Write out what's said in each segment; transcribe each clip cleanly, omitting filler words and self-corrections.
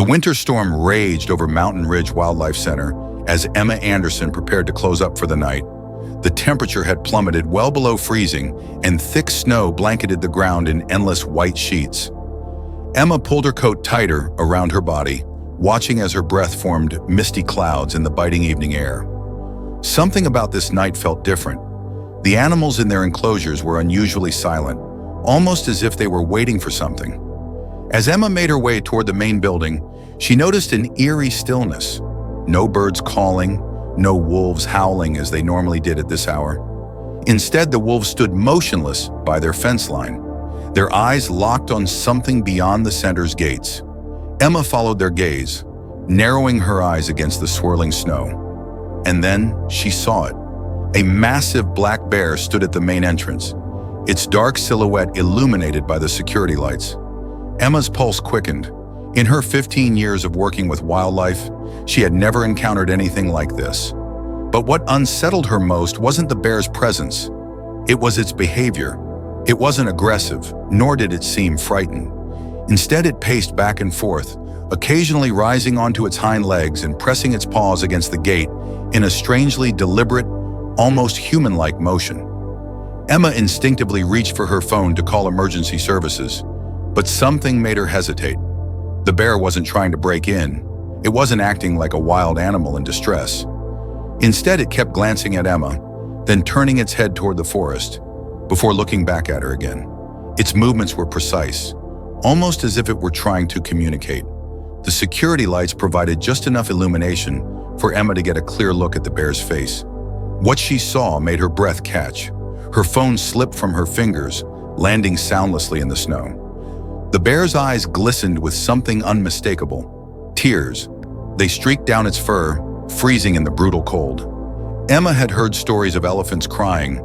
The winter storm raged over Mountain Ridge Wildlife Center as Emma Anderson prepared to close up for the night. The temperature had plummeted well below freezing, and thick snow blanketed the ground in endless white sheets. Emma pulled her coat tighter around her body, watching as her breath formed misty clouds in the biting evening air. Something about this night felt different. The animals in their enclosures were unusually silent, almost as if they were waiting for something. As Emma made her way toward the main building, she noticed an eerie stillness. No birds calling, no wolves howling as they normally did at this hour. Instead, the wolves stood motionless by their fence line, their eyes locked on something beyond the center's gates. Emma followed their gaze, narrowing her eyes against the swirling snow. And then she saw it. A massive black bear stood at the main entrance, its dark silhouette illuminated by the security lights. Emma's pulse quickened. In her 15 years of working with wildlife, she had never encountered anything like this. But what unsettled her most wasn't the bear's presence. It was its behavior. It wasn't aggressive, nor did it seem frightened. Instead, it paced back and forth, occasionally rising onto its hind legs and pressing its paws against the gate in a strangely deliberate, almost human-like motion. Emma instinctively reached for her phone to call emergency services, but something made her hesitate. The bear wasn't trying to break in. It wasn't acting like a wild animal in distress. Instead, it kept glancing at Emma, then turning its head toward the forest, before looking back at her again. Its movements were precise, almost as if it were trying to communicate. The security lights provided just enough illumination for Emma to get a clear look at the bear's face. What she saw made her breath catch. Her phone slipped from her fingers, landing soundlessly in the snow. The bear's eyes glistened with something unmistakable. Tears. They streaked down its fur, freezing in the brutal cold. Emma had heard stories of elephants crying,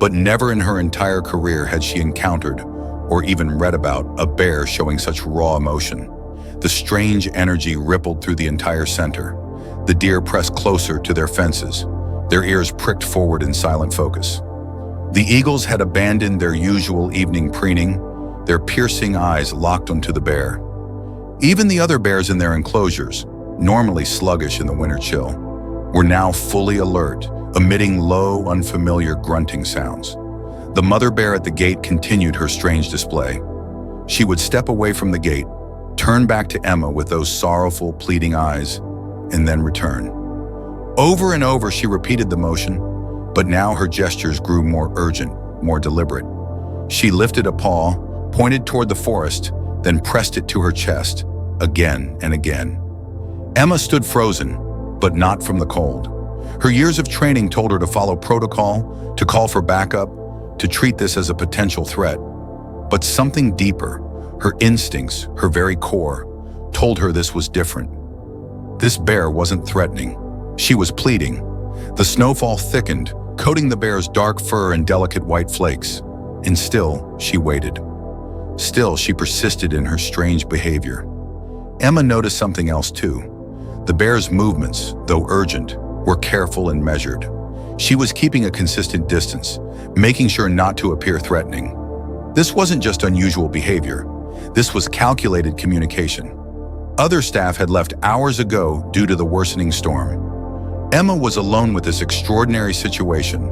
but never in her entire career had she encountered, or even read about, a bear showing such raw emotion. The strange energy rippled through the entire center. The deer pressed closer to their fences, their ears pricked forward in silent focus. The eagles had abandoned their usual evening preening, their piercing eyes locked onto the bear. Even the other bears in their enclosures, normally sluggish in the winter chill, were now fully alert, emitting low, unfamiliar grunting sounds. The mother bear at the gate continued her strange display. She would step away from the gate, turn back to Emma with those sorrowful, pleading eyes, and then return. Over and over she repeated the motion, but now her gestures grew more urgent, more deliberate. She lifted a paw, pointed toward the forest, then pressed it to her chest, again and again. Emma stood frozen, but not from the cold. Her years of training told her to follow protocol, to call for backup, to treat this as a potential threat. But something deeper, her instincts, her very core, told her this was different. This bear wasn't threatening. She was pleading. The snowfall thickened, coating the bear's dark fur in delicate white flakes. And still, she waited. Still, she persisted in her strange behavior. Emma noticed something else too. The bear's movements, though urgent, were careful and measured. She was keeping a consistent distance, making sure not to appear threatening. This wasn't just unusual behavior. This was calculated communication. Other staff had left hours ago due to the worsening storm. Emma was alone with this extraordinary situation.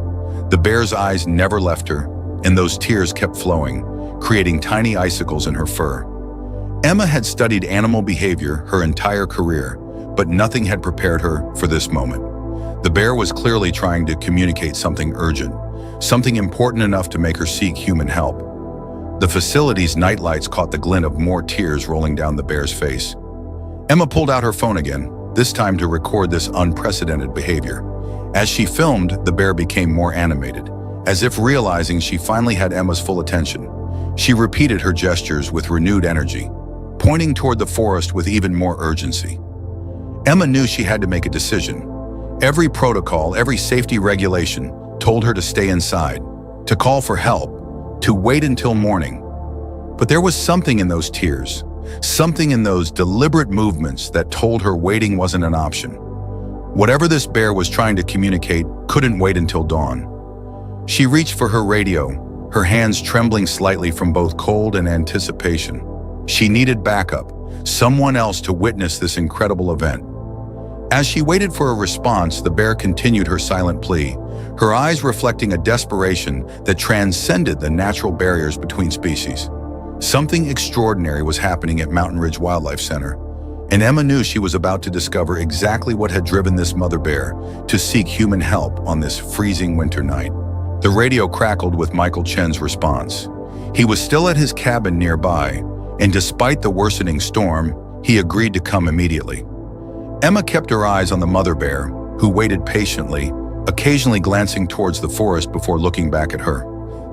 The bear's eyes never left her, and those tears kept flowing, creating tiny icicles in her fur. Emma had studied animal behavior her entire career, but nothing had prepared her for this moment. The bear was clearly trying to communicate something urgent, something important enough to make her seek human help. The facility's nightlights caught the glint of more tears rolling down the bear's face. Emma pulled out her phone again, this time to record this unprecedented behavior. As she filmed, the bear became more animated, as if realizing she finally had Emma's full attention. She repeated her gestures with renewed energy, pointing toward the forest with even more urgency. Emma knew she had to make a decision. Every protocol, every safety regulation told her to stay inside, to call for help, to wait until morning. But there was something in those tears, something in those deliberate movements that told her waiting wasn't an option. Whatever this bear was trying to communicate couldn't wait until dawn. She reached for her radio, her hands trembling slightly from both cold and anticipation. She needed backup, someone else to witness this incredible event. As she waited for a response, the bear continued her silent plea, her eyes reflecting a desperation that transcended the natural barriers between species. Something extraordinary was happening at Mountain Ridge Wildlife Center, and Emma knew she was about to discover exactly what had driven this mother bear to seek human help on this freezing winter night. The radio crackled with Michael Chen's response. He was still at his cabin nearby, and despite the worsening storm, he agreed to come immediately. Emma kept her eyes on the mother bear, who waited patiently, occasionally glancing towards the forest before looking back at her.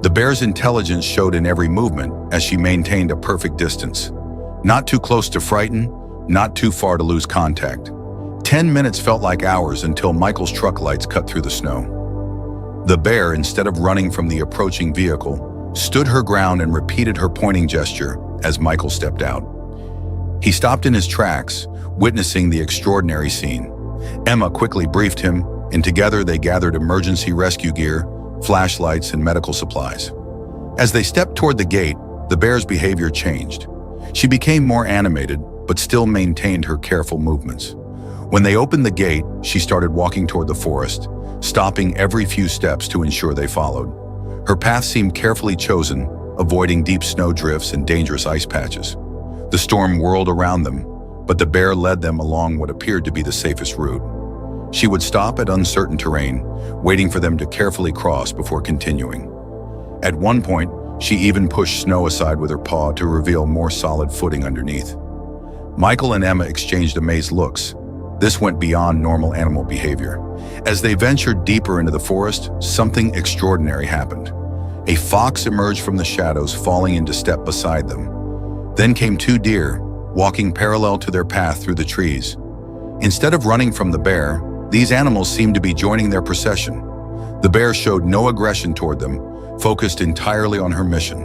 The bear's intelligence showed in every movement as she maintained a perfect distance. Not too close to frighten, not too far to lose contact. 10 minutes felt like hours until Michael's truck lights cut through the snow. The bear, instead of running from the approaching vehicle, stood her ground and repeated her pointing gesture as Michael stepped out. He stopped in his tracks, witnessing the extraordinary scene. Emma quickly briefed him, and together they gathered emergency rescue gear, flashlights, and medical supplies. As they stepped toward the gate, the bear's behavior changed. She became more animated, but still maintained her careful movements. When they opened the gate, she started walking toward the forest, stopping every few steps to ensure they followed. Her path seemed carefully chosen, avoiding deep snow drifts and dangerous ice patches. The storm whirled around them, but the bear led them along what appeared to be the safest route. She would stop at uncertain terrain, waiting for them to carefully cross before continuing. At one point, she even pushed snow aside with her paw to reveal more solid footing underneath. Michael and Emma exchanged amazed looks. This went beyond normal animal behavior. As they ventured deeper into the forest, something extraordinary happened. A fox emerged from the shadows, falling into step beside them. Then came two deer, walking parallel to their path through the trees. Instead of running from the bear, these animals seemed to be joining their procession. The bear showed no aggression toward them, focused entirely on her mission.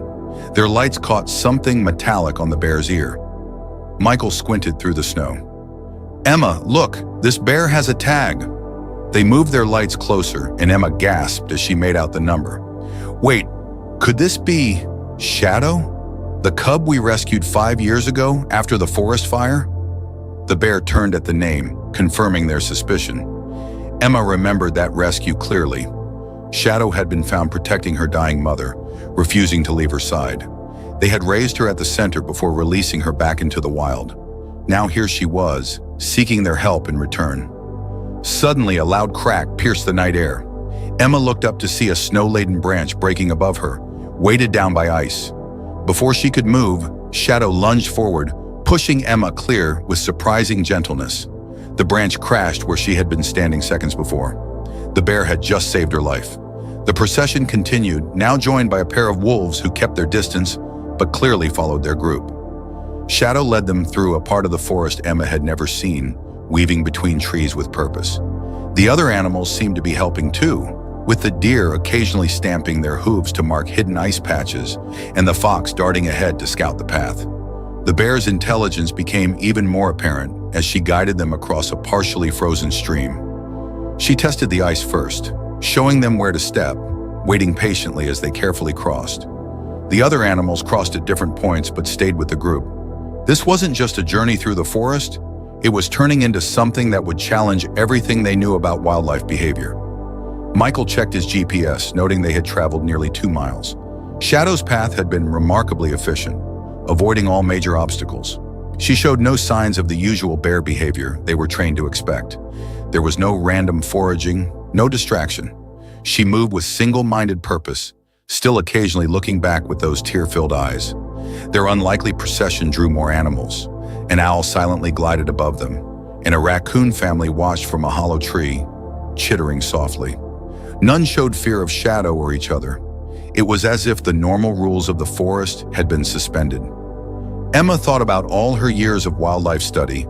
Their lights caught something metallic on the bear's ear. Michael squinted through the snow. "Emma, look, this bear has a tag." They moved their lights closer, and Emma gasped as she made out the number. "Wait, could this be Shadow? The cub we rescued 5 years ago after the forest fire?" The bear turned at the name, confirming their suspicion. Emma remembered that rescue clearly. Shadow had been found protecting her dying mother, refusing to leave her side. They had raised her at the center before releasing her back into the wild. Now here she was, seeking their help in return. Suddenly, a loud crack pierced the night air. Emma looked up to see a snow-laden branch breaking above her, weighted down by ice. Before she could move, Shadow lunged forward, pushing Emma clear with surprising gentleness. The branch crashed where she had been standing seconds before. The bear had just saved her life. The procession continued, now joined by a pair of wolves who kept their distance, but clearly followed their group. Shadow led them through a part of the forest Emma had never seen, weaving between trees with purpose. The other animals seemed to be helping too, with the deer occasionally stamping their hooves to mark hidden ice patches, and the fox darting ahead to scout the path. The bear's intelligence became even more apparent as she guided them across a partially frozen stream. She tested the ice first, showing them where to step, waiting patiently as they carefully crossed. The other animals crossed at different points but stayed with the group. This wasn't just a journey through the forest, it was turning into something that would challenge everything they knew about wildlife behavior. Michael checked his GPS, noting they had traveled nearly 2 miles. Shadow's path had been remarkably efficient, avoiding all major obstacles. She showed no signs of the usual bear behavior they were trained to expect. There was no random foraging, no distraction. She moved with single-minded purpose, still occasionally looking back with those tear-filled eyes. Their unlikely procession drew more animals. An owl silently glided above them, and a raccoon family watched from a hollow tree, chittering softly. None showed fear of Shadow or each other. It was as if the normal rules of the forest had been suspended. Emma thought about all her years of wildlife study,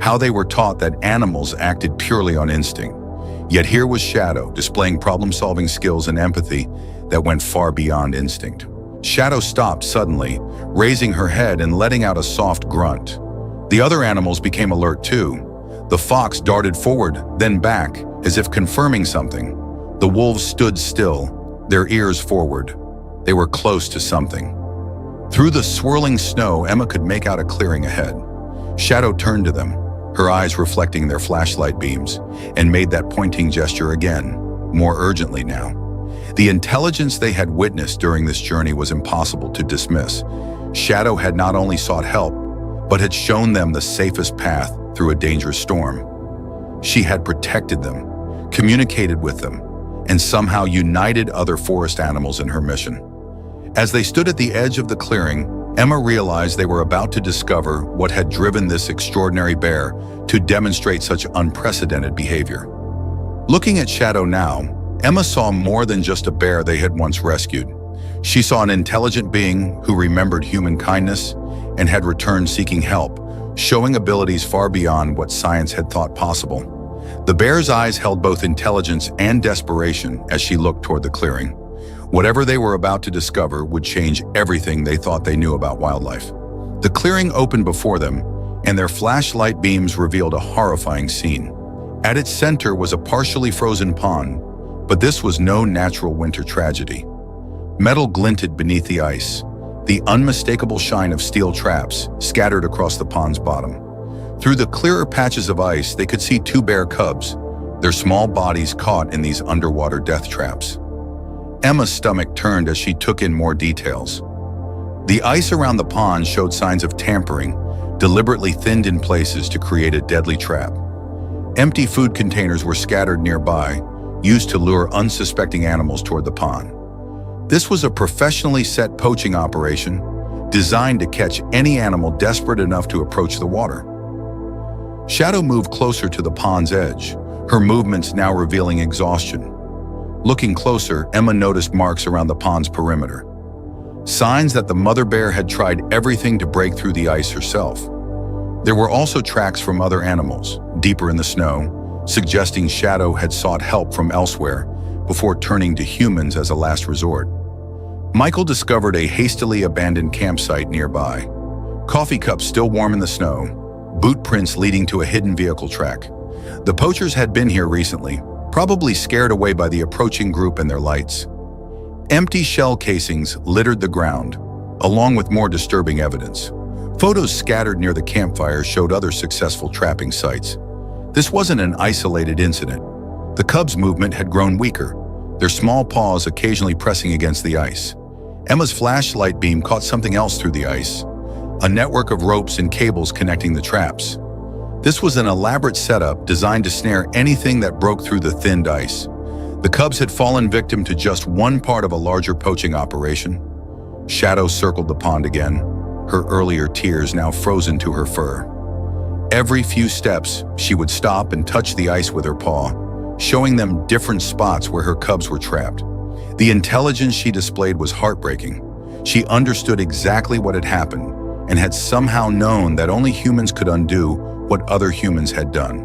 how they were taught that animals acted purely on instinct. Yet here was Shadow displaying problem-solving skills and empathy that went far beyond instinct. Shadow stopped suddenly, raising her head and letting out a soft grunt. The other animals became alert too. The fox darted forward, then back, as if confirming something. The wolves stood still, their ears forward. They were close to something. Through the swirling snow, Emma could make out a clearing ahead. Shadow turned to them, her eyes reflecting their flashlight beams, and made that pointing gesture again, more urgently now. The intelligence they had witnessed during this journey was impossible to dismiss. Shadow had not only sought help, but had shown them the safest path through a dangerous storm. She had protected them, communicated with them, and somehow united other forest animals in her mission. As they stood at the edge of the clearing, Emma realized they were about to discover what had driven this extraordinary bear to demonstrate such unprecedented behavior. Looking at Shadow now, Emma saw more than just a bear they had once rescued. She saw an intelligent being who remembered human kindness and had returned seeking help, showing abilities far beyond what science had thought possible. The bear's eyes held both intelligence and desperation as she looked toward the clearing. Whatever they were about to discover would change everything they thought they knew about wildlife. The clearing opened before them, and their flashlight beams revealed a horrifying scene. At its center was a partially frozen pond, but this was no natural winter tragedy. Metal glinted beneath the ice, the unmistakable shine of steel traps scattered across the pond's bottom. Through the clearer patches of ice, they could see two bear cubs, their small bodies caught in these underwater death traps. Emma's stomach turned as she took in more details. The ice around the pond showed signs of tampering, deliberately thinned in places to create a deadly trap. Empty food containers were scattered nearby, used to lure unsuspecting animals toward the pond. This was a professionally set poaching operation designed to catch any animal desperate enough to approach the water. Shadow moved closer to the pond's edge, her movements now revealing exhaustion. Looking closer, Emma noticed marks around the pond's perimeter. Signs that the mother bear had tried everything to break through the ice herself. There were also tracks from other animals, deeper in the snow, suggesting Shadow had sought help from elsewhere before turning to humans as a last resort. Michael discovered a hastily abandoned campsite nearby. Coffee cups still warm in the snow, boot prints leading to a hidden vehicle track. The poachers had been here recently, probably scared away by the approaching group and their lights. Empty shell casings littered the ground, along with more disturbing evidence. Photos scattered near the campfire showed other successful trapping sites. This wasn't an isolated incident. The cubs' movement had grown weaker, their small paws occasionally pressing against the ice. Emma's flashlight beam caught something else through the ice, a network of ropes and cables connecting the traps. This was an elaborate setup designed to snare anything that broke through the thinned ice. The cubs had fallen victim to just one part of a larger poaching operation. Shadow circled the pond again, her earlier tears now frozen to her fur. Every few steps, she would stop and touch the ice with her paw, showing them different spots where her cubs were trapped. The intelligence she displayed was heartbreaking. She understood exactly what had happened and had somehow known that only humans could undo what other humans had done.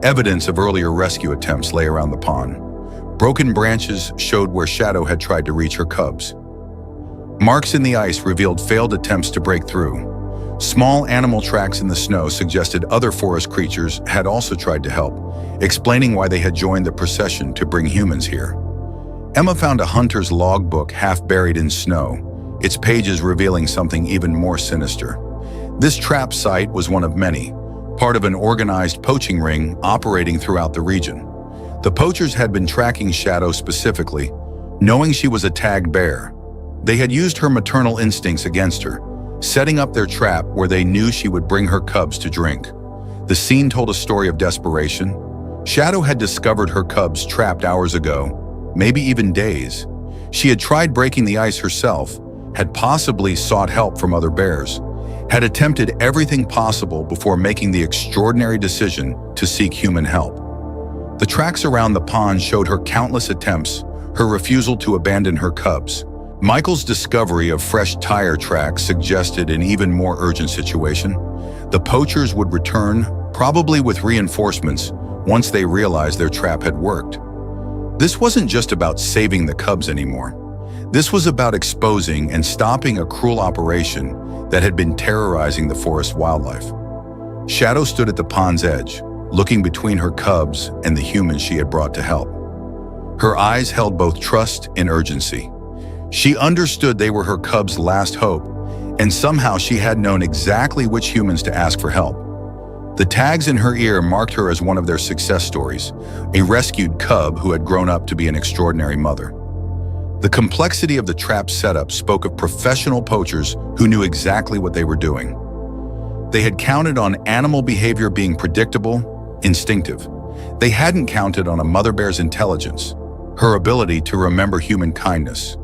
Evidence of earlier rescue attempts lay around the pond. Broken branches showed where Shadow had tried to reach her cubs. Marks in the ice revealed failed attempts to break through. Small animal tracks in the snow suggested other forest creatures had also tried to help, explaining why they had joined the procession to bring humans here. Emma found a hunter's logbook half buried in snow, its pages revealing something even more sinister. This trap site was one of many, part of an organized poaching ring operating throughout the region. The poachers had been tracking Shadow specifically, knowing she was a tagged bear. They had used her maternal instincts against her, setting up their trap where they knew she would bring her cubs to drink. The scene told a story of desperation. Shadow had discovered her cubs trapped hours ago, maybe even days. She had tried breaking the ice herself, had possibly sought help from other bears, had attempted everything possible before making the extraordinary decision to seek human help. The tracks around the pond showed her countless attempts, her refusal to abandon her cubs. Michael's discovery of fresh tire tracks suggested an even more urgent situation. The poachers would return, probably with reinforcements, once they realized their trap had worked. This wasn't just about saving the cubs anymore. This was about exposing and stopping a cruel operation that had been terrorizing the forest wildlife. Shadow stood at the pond's edge, looking between her cubs and the humans she had brought to help. Her eyes held both trust and urgency. She understood they were her cubs' last hope, and somehow she had known exactly which humans to ask for help. The tags in her ear marked her as one of their success stories, a rescued cub who had grown up to be an extraordinary mother. The complexity of the trap setup spoke of professional poachers who knew exactly what they were doing. They had counted on animal behavior being predictable, instinctive. They hadn't counted on a mother bear's intelligence, her ability to remember human kindness,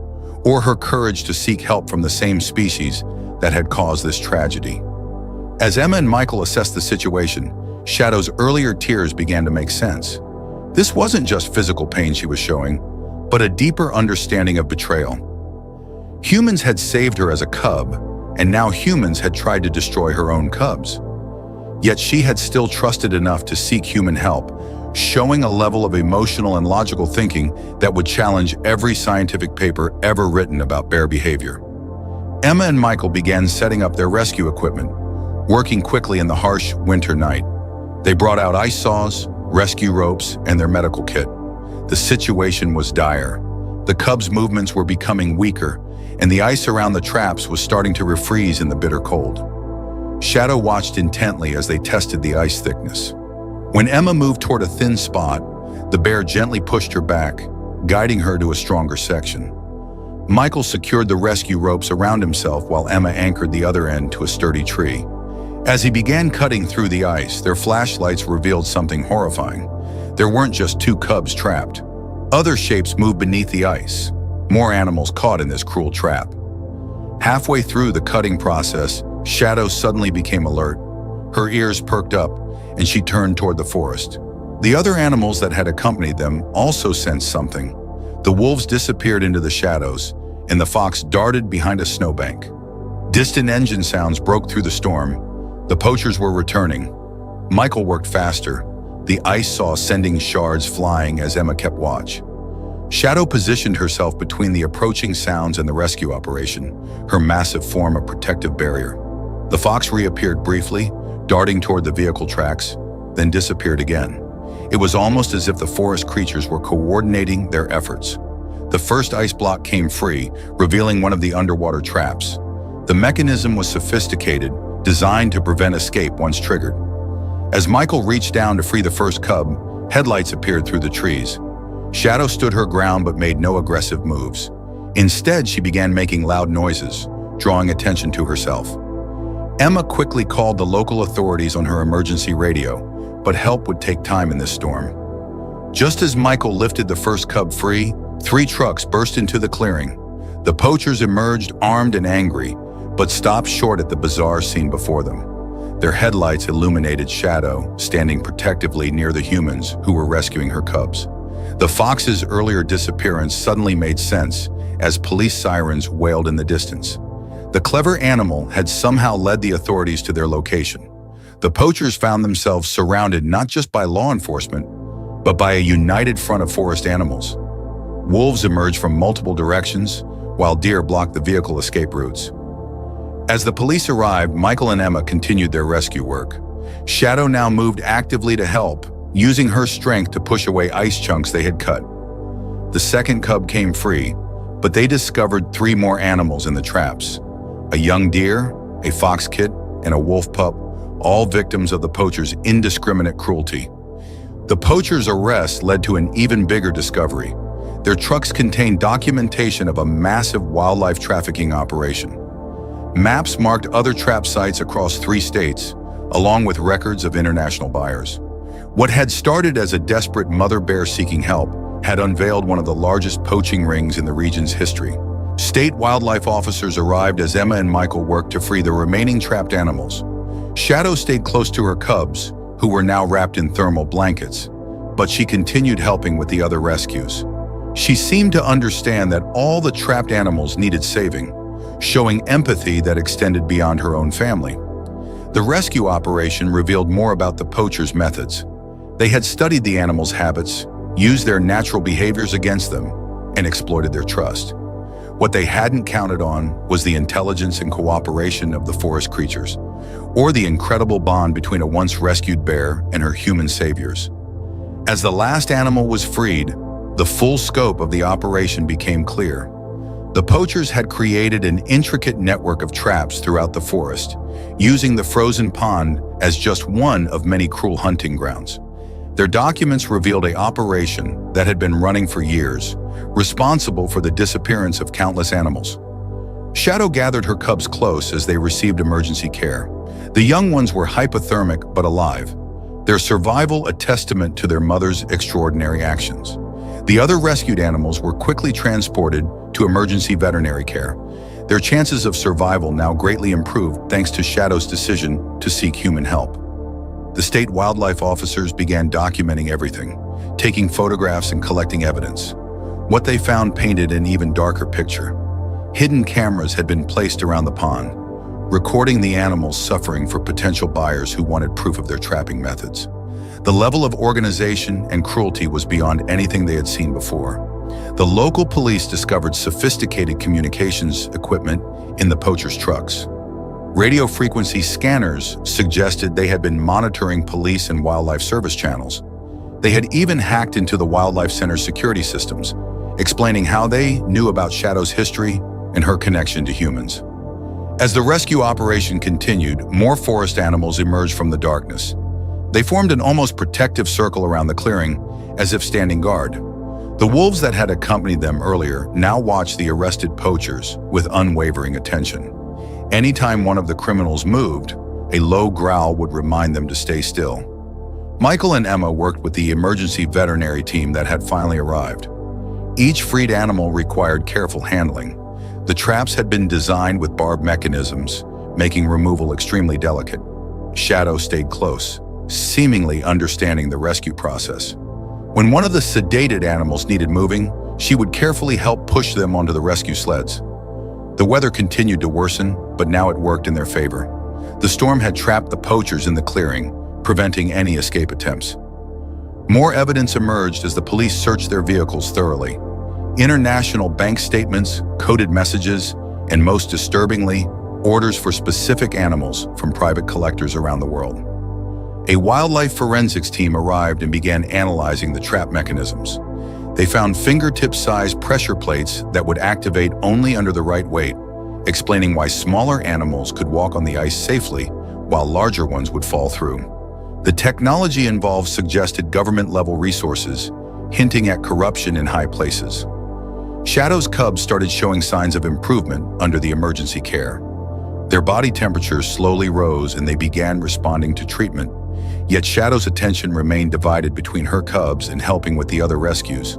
or her courage to seek help from the same species that had caused this tragedy. As Emma and Michael assessed the situation, Shadow's earlier tears began to make sense. This wasn't just physical pain she was showing, but a deeper understanding of betrayal. Humans had saved her as a cub, and now humans had tried to destroy her own cubs. Yet she had still trusted enough to seek human help, showing a level of emotional and logical thinking that would challenge every scientific paper ever written about bear behavior. Emma and Michael began setting up their rescue equipment, working quickly in the harsh winter night. They brought out ice saws, rescue ropes, and their medical kit. The situation was dire. The cubs' movements were becoming weaker, and the ice around the traps was starting to refreeze in the bitter cold. Shadow watched intently as they tested the ice thickness. When Emma moved toward a thin spot, the bear gently pushed her back, guiding her to a stronger section. Michael secured the rescue ropes around himself while Emma anchored the other end to a sturdy tree. As he began cutting through the ice, their flashlights revealed something horrifying. There weren't just two cubs trapped. Other shapes moved beneath the ice, more animals caught in this cruel trap. Halfway through the cutting process, Shadow suddenly became alert. Her ears perked up, and she turned toward the forest. The other animals that had accompanied them also sensed something. The wolves disappeared into the shadows, and the fox darted behind a snowbank. Distant engine sounds broke through the storm. The poachers were returning. Michael worked faster, the ice saw sending shards flying as Emma kept watch. Shadow positioned herself between the approaching sounds and the rescue operation, her massive form a protective barrier. The fox reappeared briefly, darting toward the vehicle tracks, then disappeared again. It was almost as if the forest creatures were coordinating their efforts. The first ice block came free, revealing one of the underwater traps. The mechanism was sophisticated, designed to prevent escape once triggered. As Michael reached down to free the first cub, headlights appeared through the trees. Shadow stood her ground but made no aggressive moves. Instead, she began making loud noises, drawing attention to herself. Emma quickly called the local authorities on her emergency radio, but help would take time in this storm. Just as Michael lifted the first cub free, 3 trucks burst into the clearing. The poachers emerged armed and angry, but stopped short at the bizarre scene before them. Their headlights illuminated Shadow, standing protectively near the humans who were rescuing her cubs. The fox's earlier disappearance suddenly made sense as police sirens wailed in the distance. The clever animal had somehow led the authorities to their location. The poachers found themselves surrounded not just by law enforcement, but by a united front of forest animals. Wolves emerged from multiple directions, while deer blocked the vehicle escape routes. As the police arrived, Michael and Emma continued their rescue work. Shadow now moved actively to help, using her strength to push away ice chunks they had cut. The second cub came free, but they discovered 3 more animals in the traps. A young deer, a fox kit, and a wolf pup, all victims of the poachers' indiscriminate cruelty. The poachers' arrest led to an even bigger discovery. Their trucks contained documentation of a massive wildlife trafficking operation. Maps marked other trap sites across 3 states, along with records of international buyers. What had started as a desperate mother bear seeking help had unveiled one of the largest poaching rings in the region's history. State wildlife officers arrived as Emma and Michael worked to free the remaining trapped animals. Shadow stayed close to her cubs, who were now wrapped in thermal blankets, but she continued helping with the other rescues. She seemed to understand that all the trapped animals needed saving, showing empathy that extended beyond her own family. The rescue operation revealed more about the poachers' methods. They had studied the animals' habits, used their natural behaviors against them, and exploited their trust. What they hadn't counted on was the intelligence and cooperation of the forest creatures, or the incredible bond between a once rescued bear and her human saviors. As the last animal was freed, the full scope of the operation became clear. The poachers had created an intricate network of traps throughout the forest, using the frozen pond as just one of many cruel hunting grounds. Their documents revealed an operation that had been running for years, responsible for the disappearance of countless animals. Shadow gathered her cubs close as they received emergency care. The young ones were hypothermic but alive, their survival a testament to their mother's extraordinary actions. The other rescued animals were quickly transported to emergency veterinary care. Their chances of survival now greatly improved thanks to Shadow's decision to seek human help. The state wildlife officers began documenting everything, taking photographs and collecting evidence. What they found painted an even darker picture. Hidden cameras had been placed around the pond, recording the animals suffering for potential buyers who wanted proof of their trapping methods. The level of organization and cruelty was beyond anything they had seen before. The local police discovered sophisticated communications equipment in the poachers' trucks. Radio frequency scanners suggested they had been monitoring police and wildlife service channels. They had even hacked into the Wildlife Center's security systems, explaining how they knew about Shadow's history and her connection to humans. As the rescue operation continued, more forest animals emerged from the darkness. They formed an almost protective circle around the clearing, as if standing guard. The wolves that had accompanied them earlier now watched the arrested poachers with unwavering attention. Anytime one of the criminals moved, a low growl would remind them to stay still. Michael and Emma worked with the emergency veterinary team that had finally arrived. Each freed animal required careful handling. The traps had been designed with barbed mechanisms, making removal extremely delicate. Shadow stayed close, seemingly understanding the rescue process. When one of the sedated animals needed moving, she would carefully help push them onto the rescue sleds. The weather continued to worsen, but now it worked in their favor. The storm had trapped the poachers in the clearing, preventing any escape attempts. More evidence emerged as the police searched their vehicles thoroughly. International bank statements, coded messages, and most disturbingly, orders for specific animals from private collectors around the world. A wildlife forensics team arrived and began analyzing the trap mechanisms. They found fingertip-sized pressure plates that would activate only under the right weight, explaining why smaller animals could walk on the ice safely while larger ones would fall through. The technology involved suggested government-level resources, hinting at corruption in high places. Shadow's cubs started showing signs of improvement under the emergency care. Their body temperatures slowly rose and they began responding to treatment. Yet Shadow's attention remained divided between her cubs and helping with the other rescues.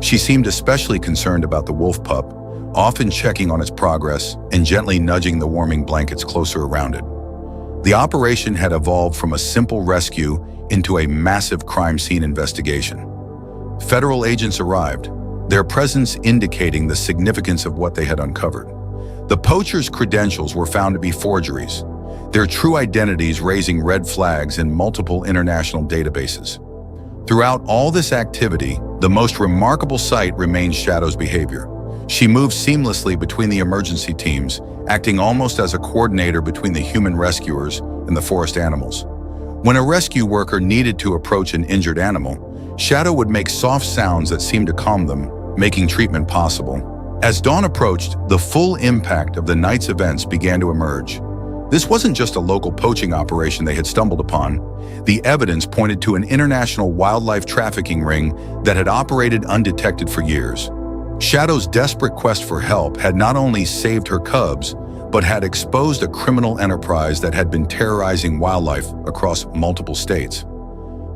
She seemed especially concerned about the wolf pup, often checking on its progress and gently nudging the warming blankets closer around it. The operation had evolved from a simple rescue into a massive crime scene investigation. Federal agents arrived, their presence indicating the significance of what they had uncovered. The poachers' credentials were found to be forgeries, their true identities raising red flags in multiple international databases. Throughout all this activity, the most remarkable sight remained Shadow's behavior. She moved seamlessly between the emergency teams, acting almost as a coordinator between the human rescuers and the forest animals. When a rescue worker needed to approach an injured animal, Shadow would make soft sounds that seemed to calm them, making treatment possible. As dawn approached, the full impact of the night's events began to emerge. This wasn't just a local poaching operation they had stumbled upon. The evidence pointed to an international wildlife trafficking ring that had operated undetected for years. Shadow's desperate quest for help had not only saved her cubs, but had exposed a criminal enterprise that had been terrorizing wildlife across multiple states.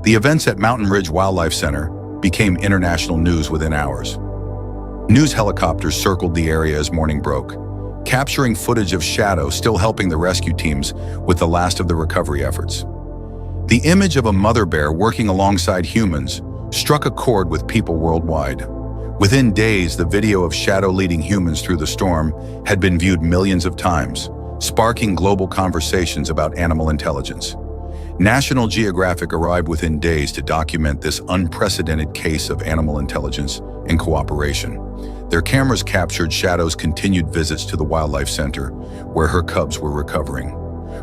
The events at Mountain Ridge Wildlife Center became international news within hours. News helicopters circled the area as morning broke, capturing footage of Shadow still helping the rescue teams with the last of the recovery efforts. The image of a mother bear working alongside humans struck a chord with people worldwide. Within days, the video of Shadow leading humans through the storm had been viewed millions of times, sparking global conversations about animal intelligence. National Geographic arrived within days to document this unprecedented case of animal intelligence and cooperation. Their cameras captured Shadow's continued visits to the Wildlife Center, where her cubs were recovering.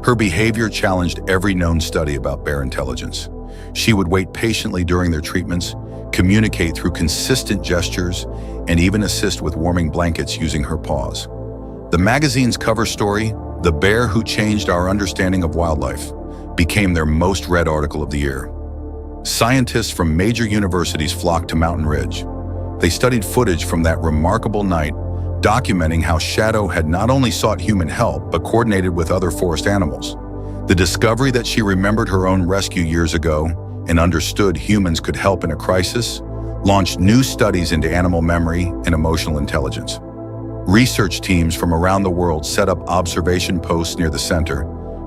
Her behavior challenged every known study about bear intelligence. She would wait patiently during their treatments, communicate through consistent gestures, and even assist with warming blankets using her paws. The magazine's cover story, "The Bear Who Changed Our Understanding of Wildlife," became their most read article of the year. Scientists from major universities flocked to Mountain Ridge. They studied footage from that remarkable night, documenting how Shadow had not only sought human help, but coordinated with other forest animals. The discovery that she remembered her own rescue years ago and understood humans could help in a crisis launched new studies into animal memory and emotional intelligence. Research teams from around the world set up observation posts near the center,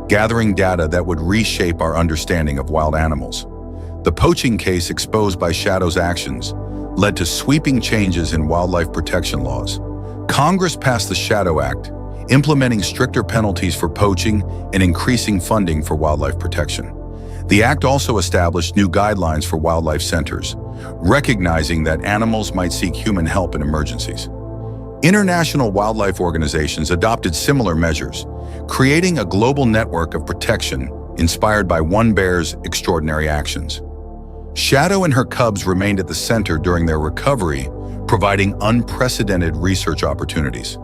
gathering data that would reshape our understanding of wild animals. The poaching case exposed by Shadow's actions led to sweeping changes in wildlife protection laws. Congress passed the Shadow Act, implementing stricter penalties for poaching and increasing funding for wildlife protection. The act also established new guidelines for wildlife centers, recognizing that animals might seek human help in emergencies. International wildlife organizations adopted similar measures, creating a global network of protection inspired by one bear's extraordinary actions. Shadow and her cubs remained at the center during their recovery, providing unprecedented research opportunities.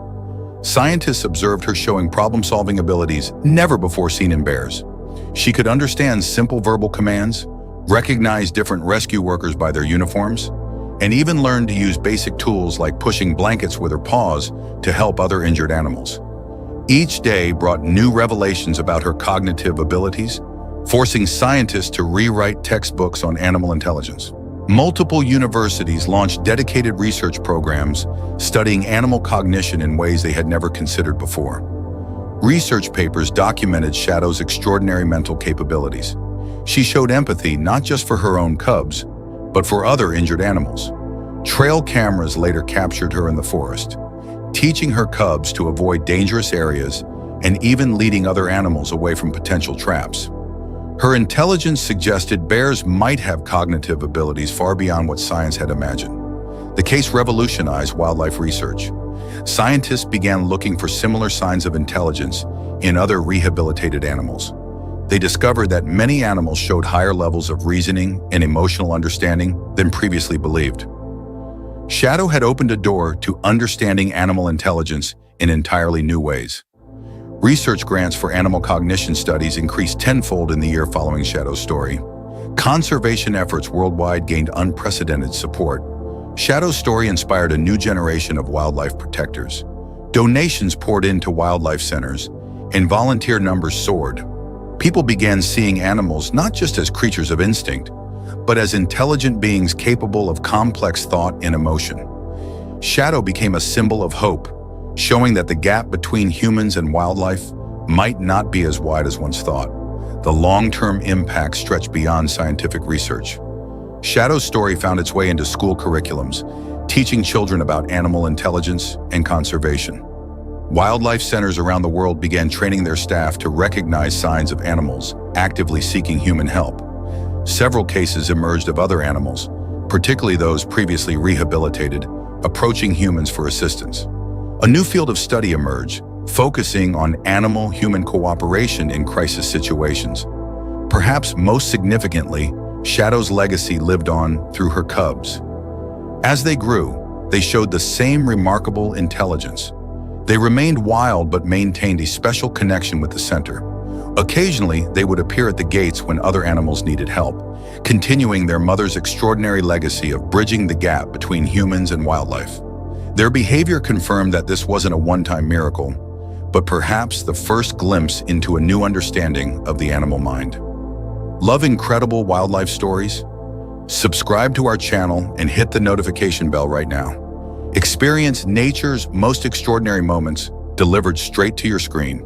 Scientists observed her showing problem-solving abilities never before seen in bears. She could understand simple verbal commands, recognize different rescue workers by their uniforms, and even learn to use basic tools like pushing blankets with her paws to help other injured animals. Each day brought new revelations about her cognitive abilities, forcing scientists to rewrite textbooks on animal intelligence. Multiple universities launched dedicated research programs studying animal cognition in ways they had never considered before. Research papers documented Shadow's extraordinary mental capabilities. She showed empathy not just for her own cubs, but for other injured animals. Trail cameras later captured her in the forest, teaching her cubs to avoid dangerous areas and even leading other animals away from potential traps. Her intelligence suggested bears might have cognitive abilities far beyond what science had imagined. The case revolutionized wildlife research. Scientists began looking for similar signs of intelligence in other rehabilitated animals. They discovered that many animals showed higher levels of reasoning and emotional understanding than previously believed. Shadow had opened a door to understanding animal intelligence in entirely new ways. Research grants for animal cognition studies increased tenfold in the year following Shadow's story. Conservation efforts worldwide gained unprecedented support. Shadow's story inspired a new generation of wildlife protectors. Donations poured into wildlife centers, and volunteer numbers soared. People began seeing animals not just as creatures of instinct, but as intelligent beings capable of complex thought and emotion. Shadow became a symbol of hope, showing that the gap between humans and wildlife might not be as wide as once thought. The long-term impact stretched beyond scientific research. Shadow's story found its way into school curriculums, teaching children about animal intelligence and conservation. Wildlife centers around the world began training their staff to recognize signs of animals actively seeking human help. Several cases emerged of other animals, particularly those previously rehabilitated, approaching humans for assistance. A new field of study emerged, focusing on animal-human cooperation in crisis situations. Perhaps most significantly, Shadow's legacy lived on through her cubs. As they grew, they showed the same remarkable intelligence. They remained wild but maintained a special connection with the center. Occasionally, they would appear at the gates when other animals needed help, continuing their mother's extraordinary legacy of bridging the gap between humans and wildlife. Their behavior confirmed that this wasn't a one-time miracle, but perhaps the first glimpse into a new understanding of the animal mind. Love incredible wildlife stories? Subscribe to our channel and hit the notification bell right now. Experience nature's most extraordinary moments delivered straight to your screen.